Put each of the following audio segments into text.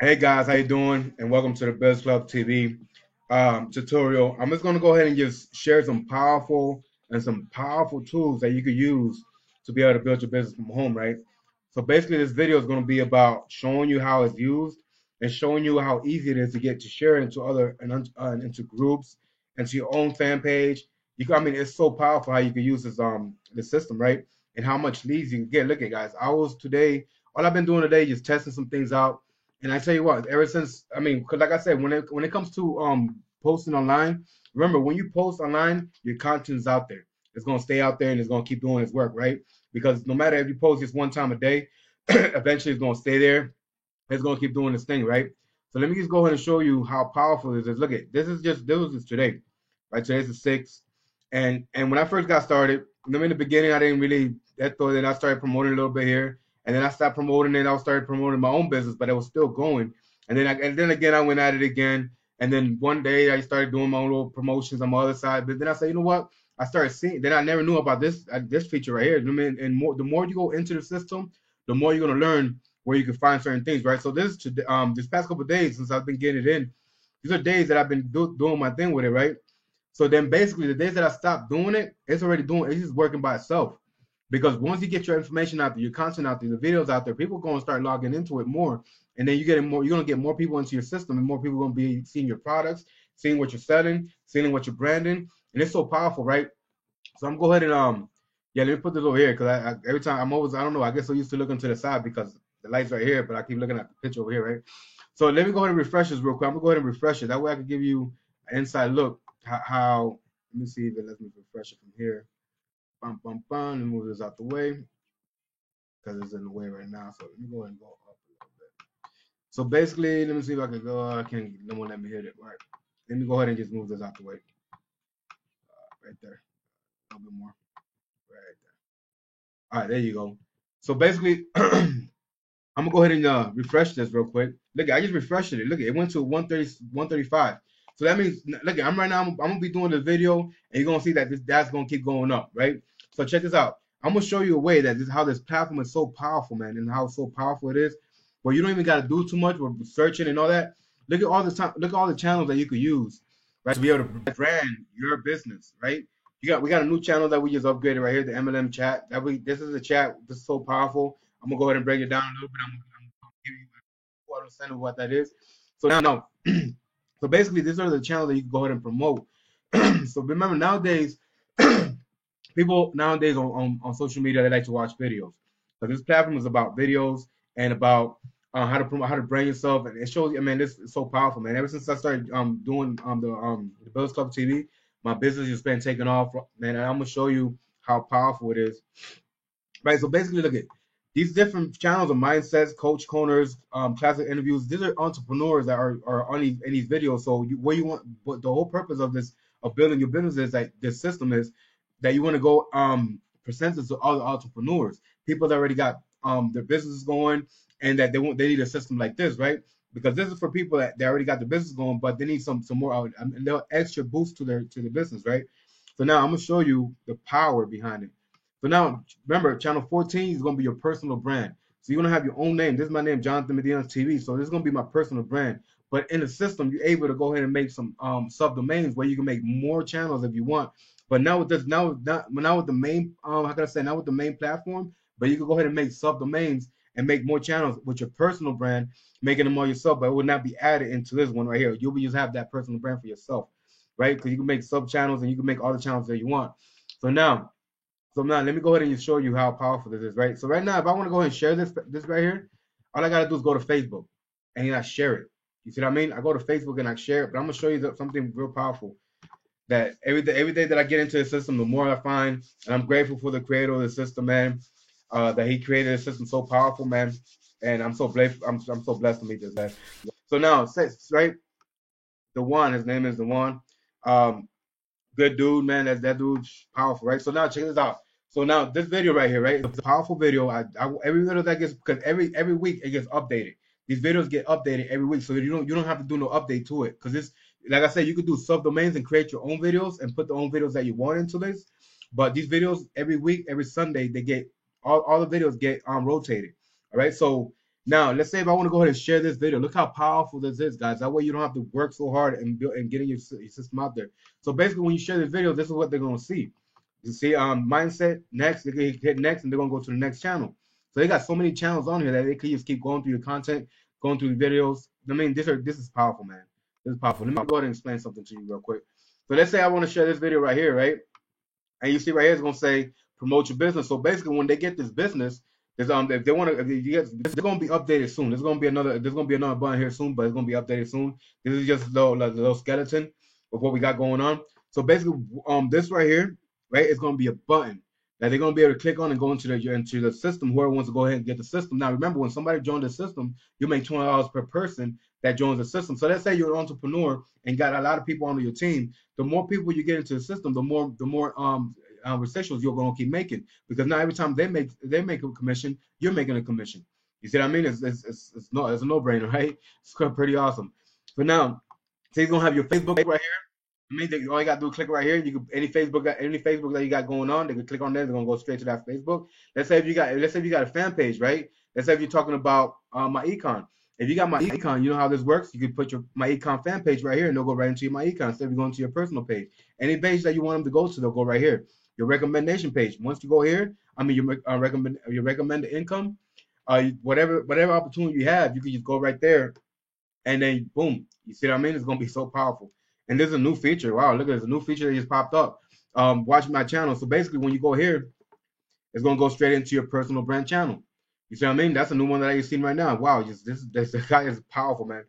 Hey guys, how you doing? And welcome to the Biz Club TV tutorial. I'm just going to go ahead and just share some powerful tools that you could use to be able to build your business from home, right? So basically, this video is going to be about showing you how it's used and showing you how easy it is to get to share it into into groups, into your own fan page. I mean, it's so powerful how you can use this system, right? And how much leads you can get. Look at guys, all I've been doing today is testing some things out, and I tell you what, ever since, I mean, 'cause like I said, when it comes to posting online, remember when you post online, your content's out there. It's gonna stay out there and it's gonna keep doing its work, right? Because no matter if you post just one time a day, eventually it's gonna stay there. It's gonna keep doing this thing, right? So let me just go ahead and show you how powerful this is. Look at this was just today, right? Today's the 6th, and when I first got started, in the beginning I didn't really that thought. Then I started promoting a little bit here, and then I stopped promoting it. I started promoting my own business, but it was still going. And then again I went at it again, and then one day I started doing my own little promotions on my other side. But then I said, you know what? I started seeing. Then I never knew about this feature right here. I mean, and the more you go into the system, the more you're gonna learn where you can find certain things, right? So this past couple of days since I've been getting it in, these are days that I've been doing my thing with it, right? So then basically the days that I stopped doing it, it's just working by itself. Because once you get your information out there, your content out there, the videos out there, people are gonna start logging into it more. And then you're gonna get more people into your system, and more people are gonna be seeing your products, seeing what you're selling, seeing what you're branding. And it's so powerful, right? So I'm go ahead and yeah, let me put this over here because every time I don't know, I guess I'm used to looking to the side because the light's right here, but I keep looking at the picture over here, right? So let me go ahead and refresh this real quick. I'm gonna go ahead and refresh it. That way I can give you an inside look how let me see if it lets me refresh it from here. Bum bum bum. Let me move this out the way because it's in the way right now. So let me go ahead and go up a little bit. So basically, let me see if I can go. I can't. No one let me hit it. Right. Let me go ahead and just move this out the way. Right there. A little bit more. Right there. All right, there you go. So basically, I'm gonna go ahead and refresh this real quick. Look, I just refreshed it. Look, it went to 130, 135. So that means, look, I'm gonna be doing the video, and you're gonna see that that's gonna keep going up, right? So check this out. I'm gonna show you a way that how this platform is so powerful, man, and how so powerful it is. Where you don't even gotta do too much with searching and all that. Look at all the channels that you could use, right, to be able to brand your business, right? We got a new channel that we just upgraded right here, the MLM chat. This is a chat. This is so powerful. I'm gonna go ahead and break it down a little bit. I'm gonna give you a full understanding of what that is. So now, so basically, these are the channels that you can go ahead and promote. So remember, nowadays, people nowadays on social media, they like to watch videos. So this platform is about videos and about how to promote, how to brand yourself, and it shows. I mean, this is so powerful, man. Ever since I started doing the Buzz Club TV, my business has been taking off, man. And I'm gonna show you how powerful it is. Right. So basically, look at these different channels of mindsets, coach corners, classic interviews. These are entrepreneurs that are on in these videos. So where you want, but the whole purpose of this of building your business is that this system is that you want to go present this to all the entrepreneurs, people that already got their businesses going, and that they need a system like this, right? Because this is for people that they already got the business going, but they need some more and they'll extra boost to their business, right? So now I'm gonna show you the power behind it. So now, remember, channel 14 is going to be your personal brand. So you're going to have your own name. This is my name, Jonathan Medina TV. So this is going to be my personal brand. But in the system, you're able to go ahead and make some subdomains where you can make more channels if you want. But now with this, now with the main, how can I say, now with the main platform, but you can go ahead and make subdomains and make more channels with your personal brand, making them all yourself. But it will not be added into this one right here. You'll just have that personal brand for yourself, right? Because you can make sub channels and you can make all the channels that you want. So now let me go ahead and show you how powerful this is, right? So right now, if I want to go ahead and share this right here, all I gotta do is go to Facebook and I share it. You see what I mean? I go to Facebook and I share it, but I'm gonna show you something real powerful. That every day that I get into the system, the more I find, and I'm grateful for the creator of the system, man. That he created a system so powerful, man. And I'm so blessed. I'm so blessed to meet this man. So now, right, the one, his name is the one. Um, Good dude, man. That dude's powerful, right? So now check this out. So now this video right here, right? It's a powerful video. Every video that gets because every week it gets updated. These videos get updated every week, so you don't have to do no update to it because it's like I said, you could do subdomains and create your own videos and put the own videos that you want into this. But these videos every week, every Sunday, they get all the videos get rotated. All right, so Now, let's say if I want to go ahead and share this video, look how powerful this is, guys. That way you don't have to work so hard and build and getting your system out there. So basically, when you share this video, this is what they're gonna see. You see, mindset next. They can hit next, and they're gonna go to the next channel. So they got so many channels on here that they can just keep going through your content, going through the videos. I mean, this is powerful, man. This is powerful. Let me go ahead and explain something to you real quick. So let's say I want to share this video right here, right? And you see right here, it's gonna say promote your business. So basically, when they get this business, there's if they want to, if you get, it's gonna be updated soon. There's gonna be another button here soon, but it's gonna be updated soon. This is just a little skeleton of what we got going on. So basically, this right here, right, is gonna be a button that they're gonna be able to click on and go into the system. Whoever wants to go ahead and get the system. Now remember, when somebody joins the system, you make $20 per person that joins the system. So let's say you're an entrepreneur and got a lot of people on your team. The more people you get into the system, the more residuals you're gonna keep making, because now every time they make a commission, you're making a commission. You see what I mean? It's a no-brainer, right? It's pretty awesome. But now, so you're gonna have your Facebook right here. I mean, all you gotta do is click right here. You can any Facebook that you got going on, they can click on there. They're gonna go straight to that Facebook. Let's say if you got a fan page, right? Let's say if you're talking about my econ. If you got my econ, you know how this works. You can put your my econ fan page right here, and they'll go right into your my econ. Instead of going to your personal page, any page that you want them to go to, they'll go right here. Your recommendation page. Once you go here, I mean your recommended income, whatever opportunity you have, you can just go right there, and then boom. You see what I mean? It's gonna be so powerful. And there's a new feature. Wow, look at this, a new feature that just popped up. Watch my channel. So basically, when you go here, it's gonna go straight into your personal brand channel. You see what I mean? That's a new one that you're seeing right now. Wow, this guy is powerful, man.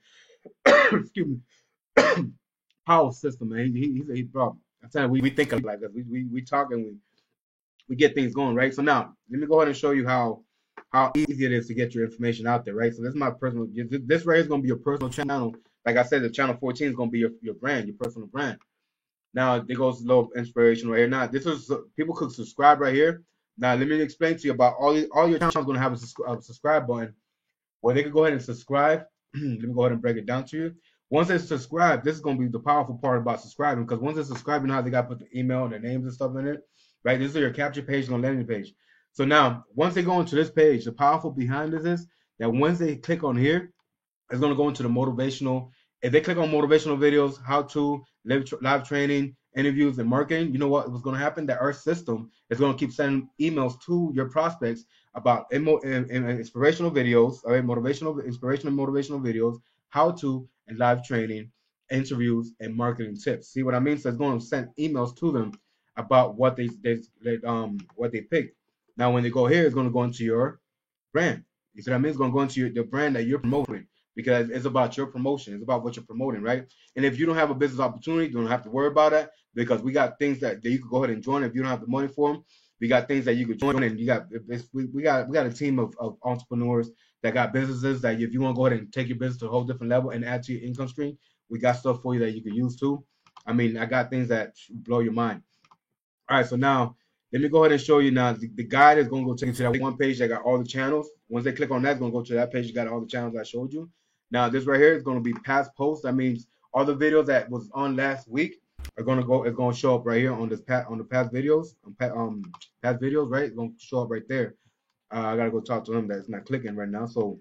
Excuse me. Powerful system, man. He's bro. I'm telling you, we think like this. We talk and we get things going, right? So now let me go ahead and show you how easy it is to get your information out there, right? So this is my personal. This right here is gonna be your personal channel. Like I said, the channel 14 is gonna be your brand, your personal brand. Now there goes a little inspiration right here. Now this is people could subscribe right here. Now let me explain to you about all your channels gonna have a subscribe button where they can go ahead and subscribe. Let me go ahead and break it down to you. Once they subscribe, this is going to be the powerful part about subscribing, because once they subscribe, you know how they got to put the email and their names and stuff in it, right? This is your capture page and landing page. So now, once they go into this page, the powerful behind this is that once they click on here, it's going to go into the motivational. If they click on motivational videos, how to live training, interviews, and marketing, you know what was going to happen? That our system is going to keep sending emails to your prospects about inspirational videos, all right, inspirational and motivational videos, how to and live training, interviews, and marketing tips. See what I mean? So it's going to send emails to them about what they picked. Now, when they go here, it's going to go into your brand. You see what I mean? It's going to go into the brand that you're promoting, because it's about your promotion. It's about what you're promoting, right? And if you don't have a business opportunity, you don't have to worry about that, because we got things that you could go ahead and join if you don't have the money for them. We got things that you could join, and we got a team of entrepreneurs that got businesses that if you want to go ahead and take your business to a whole different level and add to your income stream, we got stuff for you that you could use too. I mean, I got things that blow your mind. All right, so now let me go ahead and show you now. The guide is going to go take you to that one page that got all the channels. Once they click on that, it's going to go to that page. You got all the channels I showed you. Now this right here is going to be past posts. That means all the videos that was on last week are going to go. It's going to show up right here on the past videos. Past videos, right? It's going to show up right there. I gotta go talk to him. That it's not clicking right now, so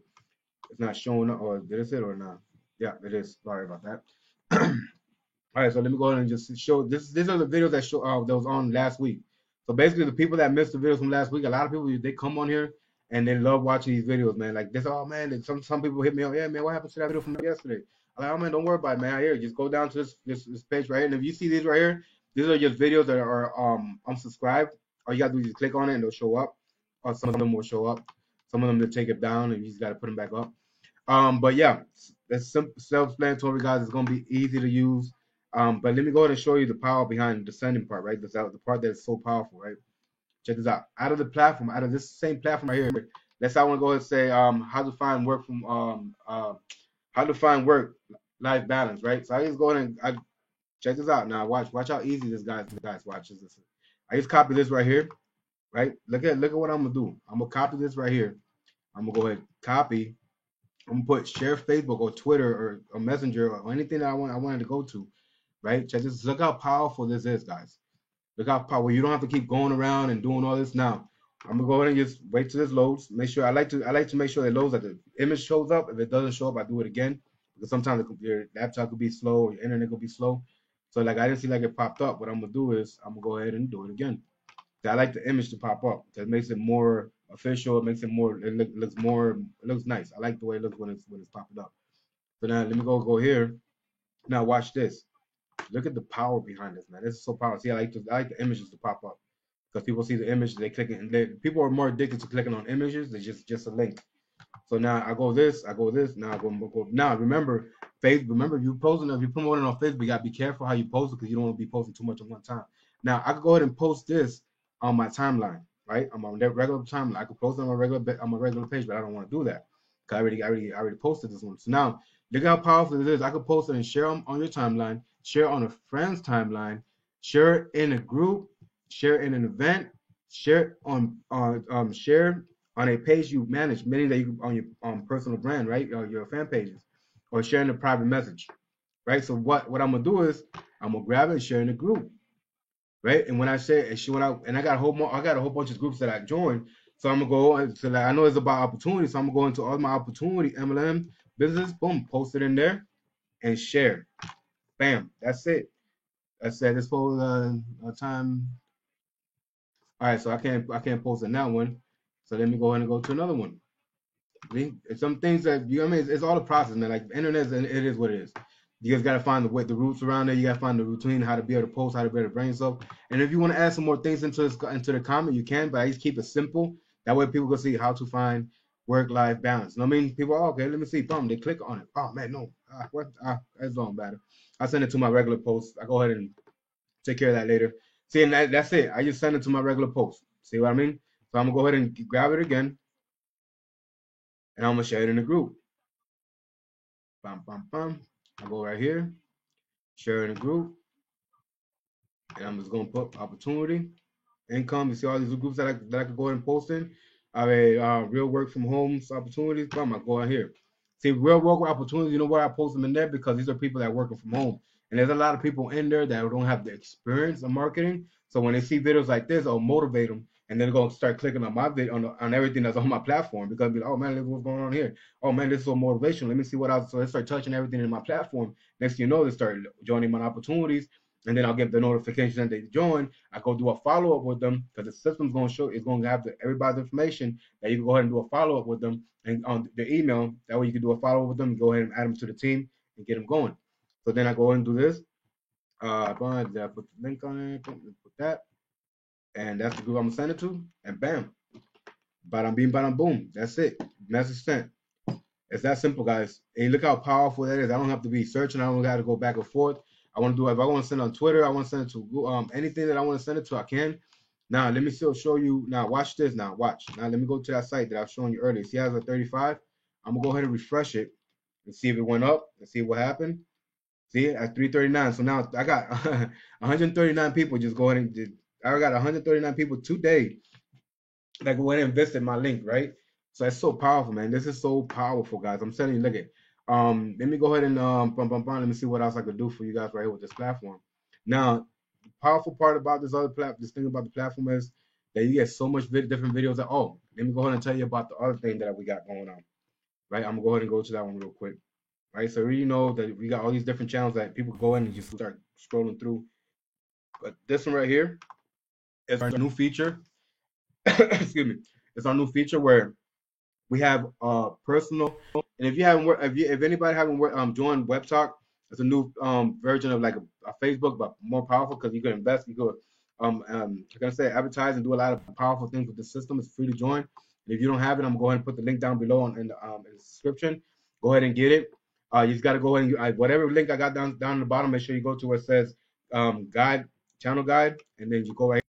it's not showing up. Or did it say it or not? Yeah, it is. Sorry about that. All right, so let me go ahead and just show this. These are the videos that show that was on last week. So basically, the people that missed the videos from last week, a lot of people they come on here and they love watching these videos, man. Like this, oh man, some people hit me up, yeah, man, what happened to that video from yesterday? I'm like, oh man, don't worry about it, man. Here, just go down to this page right here, and if you see these right here, these are just videos that are unsubscribed. All you gotta do is just click on it and they'll show up. Or some of them will show up. Some of them they take it down and you just gotta put them back up. But yeah, that's self-explanatory, guys. It's gonna be easy to use. But let me go ahead and show you the power behind the sending part, right? The part that's so powerful, right? Check this out. Out of the platform, out of this same platform right here, let's say I want to go ahead and say how to find work how to find work life balance, right? So I just go ahead and check this out now. Watch how easy this guys watch this. I just copy this right here, right? Look at what I'm gonna do. I'm gonna copy this right here. I'm gonna go ahead copy. I'm gonna put share Facebook or Twitter or Messenger or anything that I wanted to go to, right? Check this. Look how powerful this is, guys. Look how powerful. You don't have to keep going around and doing all this now. I'm gonna go ahead and just wait till this loads. Make sure I like to make sure it loads that the image shows up. If it doesn't show up, I do it again because sometimes your laptop could be slow, or your internet could be slow. So like I didn't see like it popped up. What I'm gonna do is I'm gonna go ahead and do it again. I like the image to pop up. That makes it more official. It makes it more. Looks more. It looks nice. I like the way it looks when it's popping up. So now let me go here. Now watch this. Look at the power behind this, man. This is so powerful. See, I like the images to pop up because people see the image, they click it, and people are more addicted to clicking on images than just a link. So now I go this. Now I go. Now remember, Remember, if you're promoting on Facebook, you gotta be careful how you post it because you don't want to be posting too much at one time. Now I could go ahead and post this on my timeline, right? On my regular timeline. I could post it on my regular page, but I don't want to do that because I already posted this one. So now look how powerful it is. I could post it and share on your timeline, share on a friend's timeline, share it in a group, share it in an event, share share on a page you manage, meaning that you on your personal brand, right? Your fan pages, or sharing a private message, right? So what I'm gonna do is I'm gonna grab it and share in the group, right? And when I share and I got a whole bunch of groups that I joined. So I'm gonna go into like I know it's about opportunity, so I'm gonna go into all my opportunity MLM business, boom, post it in there and share. Bam, that's it. That's it. This whole time. All right, so I can't post in that one. So let me go ahead and go to another one. See? It's some things that you know what I mean it's all the process, man. Like the internet, it is what it is. You guys gotta find the roots around it. You gotta find the routine, how to be able to post, how to be able to bring yourself. And if you want to add some more things into the comment, you can. But I just keep it simple. That way, people can see how to find work-life balance. You know what I mean? People, okay, let me see. Boom, they click on it. Oh man, no, that's wrong, better. I send it to my regular post. I go ahead and take care of that later. See, and that's it. I just send it to my regular post. See what I mean? So I'm gonna go ahead and grab it again, and I'm gonna share it in the group. Bam, bam, bam. I go right here, share in the group, and I'm just gonna put opportunity, income. You see all these groups that I could go ahead and post in. I mean, real work from home opportunities. Bam, I go in here. See, real work opportunities. You know why I post them in there? Because these are people that are working from home, and there's a lot of people in there that don't have the experience of marketing. So when they see videos like this, it'll motivate them, and then they're gonna start clicking on my video on everything that's on my platform because they'll be like, oh man, look what's going on here. Oh man, this is so motivational. Let me see what else. So they start touching everything in my platform. Next thing you know, they start joining my opportunities, and then I'll get the notification that they join. I go do a follow up with them because the system's going to show it's going to have everybody's information that you can go ahead and do a follow up with them and on the email. That way you can do a follow up with them and go ahead and add them to the team and get them going. So then I go ahead and do this. I put the link on it, put that, and that's the group I'm gonna send it to, and bam, bada bing, bada boom. That's it. Message sent. It's that simple, guys. And look how powerful that is. I don't have to be searching. I don't got to go back and forth. I want to do if I want to send it on Twitter, I want to send it to anything that I want to send it to, I can. Now let me still show you. Now watch this. Now watch. Now let me go to that site that I was showing you earlier. See, it has a 35. I'm gonna go ahead and refresh it and see if it went up and see what happened. See, at 339. So now I got 139 people. Just go ahead and I got 139 people today that go ahead and visit my link, right? So it's so powerful, man. This is so powerful, guys. I'm telling you, look at let me go ahead and let me see what else I could do for you guys right here with this platform. Now, the powerful part about this thing about the platform is that you get so much different videos that let me go ahead and tell you about the other thing that we got going on. Right? I'm gonna go ahead and go to that one real quick. Right. So you know that we got all these different channels that people go in and just start scrolling through. But this one right here is our new feature. Excuse me. It's our new feature where we have personal, and if you haven't if anybody haven't joined Web Talk, it's a new version of like a Facebook, but more powerful because you can invest, you could like I say, advertise and do a lot of powerful things with the system. It's free to join. And if you don't have it, I'm going to put the link down below in the description. Go ahead and get it. You just got to go ahead and whatever link I got down in the bottom. Make sure you go to where it says guide, channel guide, and then you go right